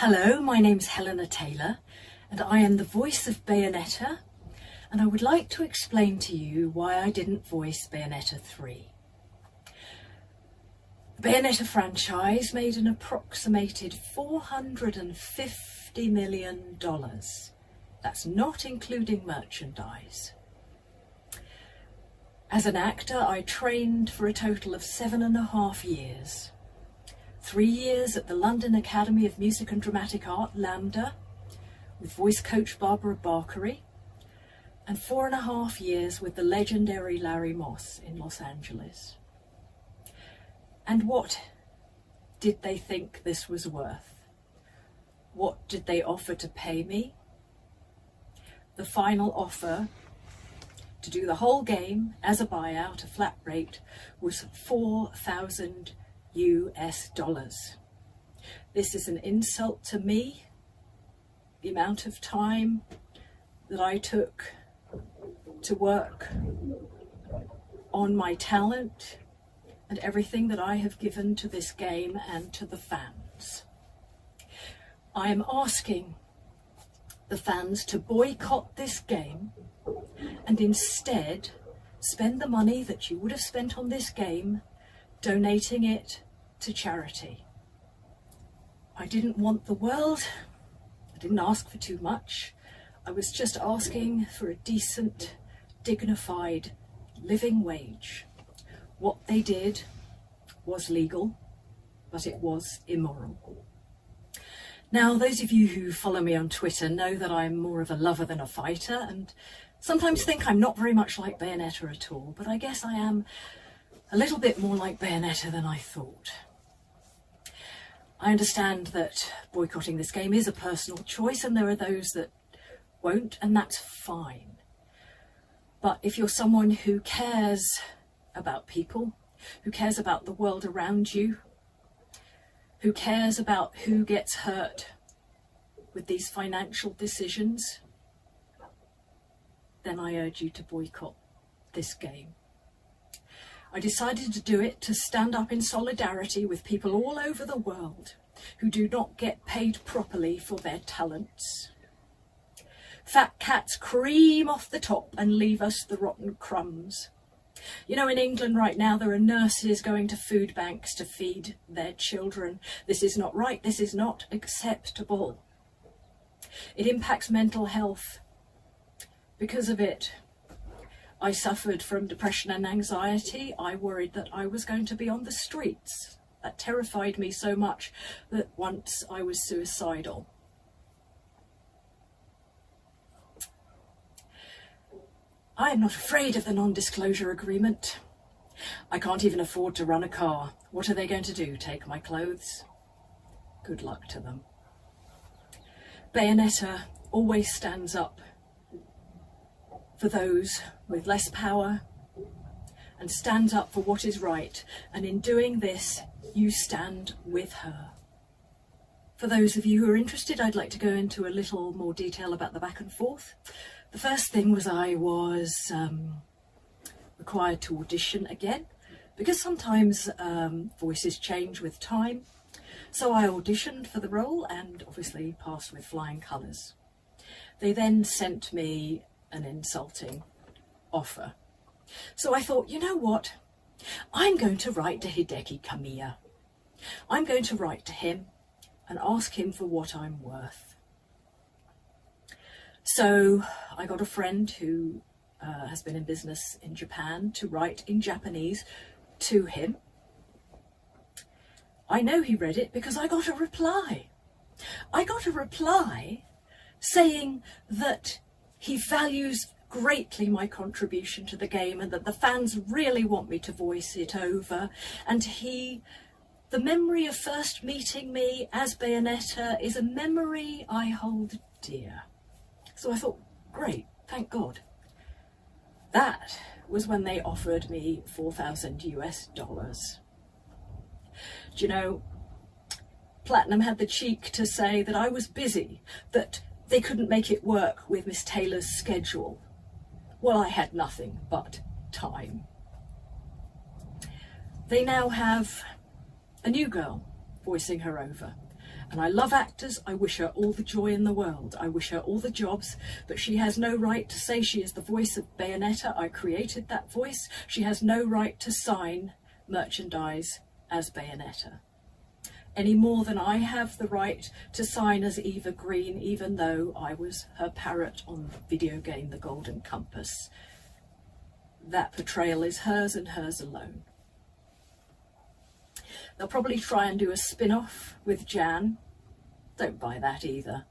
Hello, my name's Hellena Taylor and I am the voice of Bayonetta, and I would like to explain to you why I didn't voice Bayonetta 3. The Bayonetta franchise made an approximated $450 million. That's not including merchandise. As an actor, I trained for a total of 7.5 years. 3 years at the London Academy of Music and Dramatic Art, LAMDA, with voice coach Barbara Barkery, and 4.5 years with the legendary Larry Moss in Los Angeles. And what did they think this was worth? What did they offer to pay me? The final offer to do the whole game as a buyout, a flat rate, was $4,000 US. This is an insult to me, the amount of time that I took to work on my talent and everything that I have given to this game and to the fans. I am asking the fans to boycott this game and instead spend the money that you would have spent on this game donating it to charity. I didn't want the world, I didn't ask for too much, I was just asking for a decent, dignified living wage. What they did was legal, but it was immoral. Now, those of you who follow me on Twitter know that I'm more of a lover than a fighter, and sometimes think I'm not very much like Bayonetta at all, but I guess I am a little bit more like Bayonetta than I thought. I understand that boycotting this game is a personal choice, and there are those that won't, and that's fine. But if you're someone who cares about people, who cares about the world around you, who cares about who gets hurt with these financial decisions, then I urge you to boycott this game. I decided to do it to stand up in solidarity with people all over the world who do not get paid properly for their talents. Fat cats cream off the top and leave us the rotten crumbs. You know, in England right now there are nurses going to food banks to feed their children. This is not right, this is not acceptable. It impacts mental health. Because of it, I suffered from depression and anxiety. I worried that I was going to be on the streets. That terrified me so much that once I was suicidal. I am not afraid of the non-disclosure agreement. I can't even afford to run a car. What are they going to do? Take my clothes? Good luck to them. Bayonetta always stands up for those with less power and stands up for what is right, and in doing this you stand with her. For those of you who are interested, I'd like to go into a little more detail about the back and forth. The first thing was I was required to audition again, because sometimes voices change with time. So I auditioned for the role and obviously passed with flying colours. They then sent me an insulting offer. So I thought, you know what? I'm going to write to Hideki Kamiya. I'm going to write to him and ask him for what I'm worth. So I got a friend who has been in business in Japan to write in Japanese to him. I know he read it because I got a reply. I got a reply saying that he values greatly my contribution to the game and that the fans really want me to voice it over, and the memory of first meeting me as Bayonetta is a memory I hold dear. So I thought, great, thank God. That was when they offered me $4,000 US. Do you know, Platinum had the cheek to say that I was busy, that they couldn't make it work with Miss Taylor's schedule. Well, I had nothing but time. They now have a new girl voicing her over, And I love actors. I wish her all the joy in the world. I wish her all the jobs, but she has no right to say she is the voice of Bayonetta. I created that voice. She has no right to sign merchandise as Bayonetta, any more than I have the right to sign as Eva Green, even though I was her parrot on the video game The Golden Compass. That portrayal is hers and hers alone. They'll probably try and do a spin-off with Jan. Don't buy that either.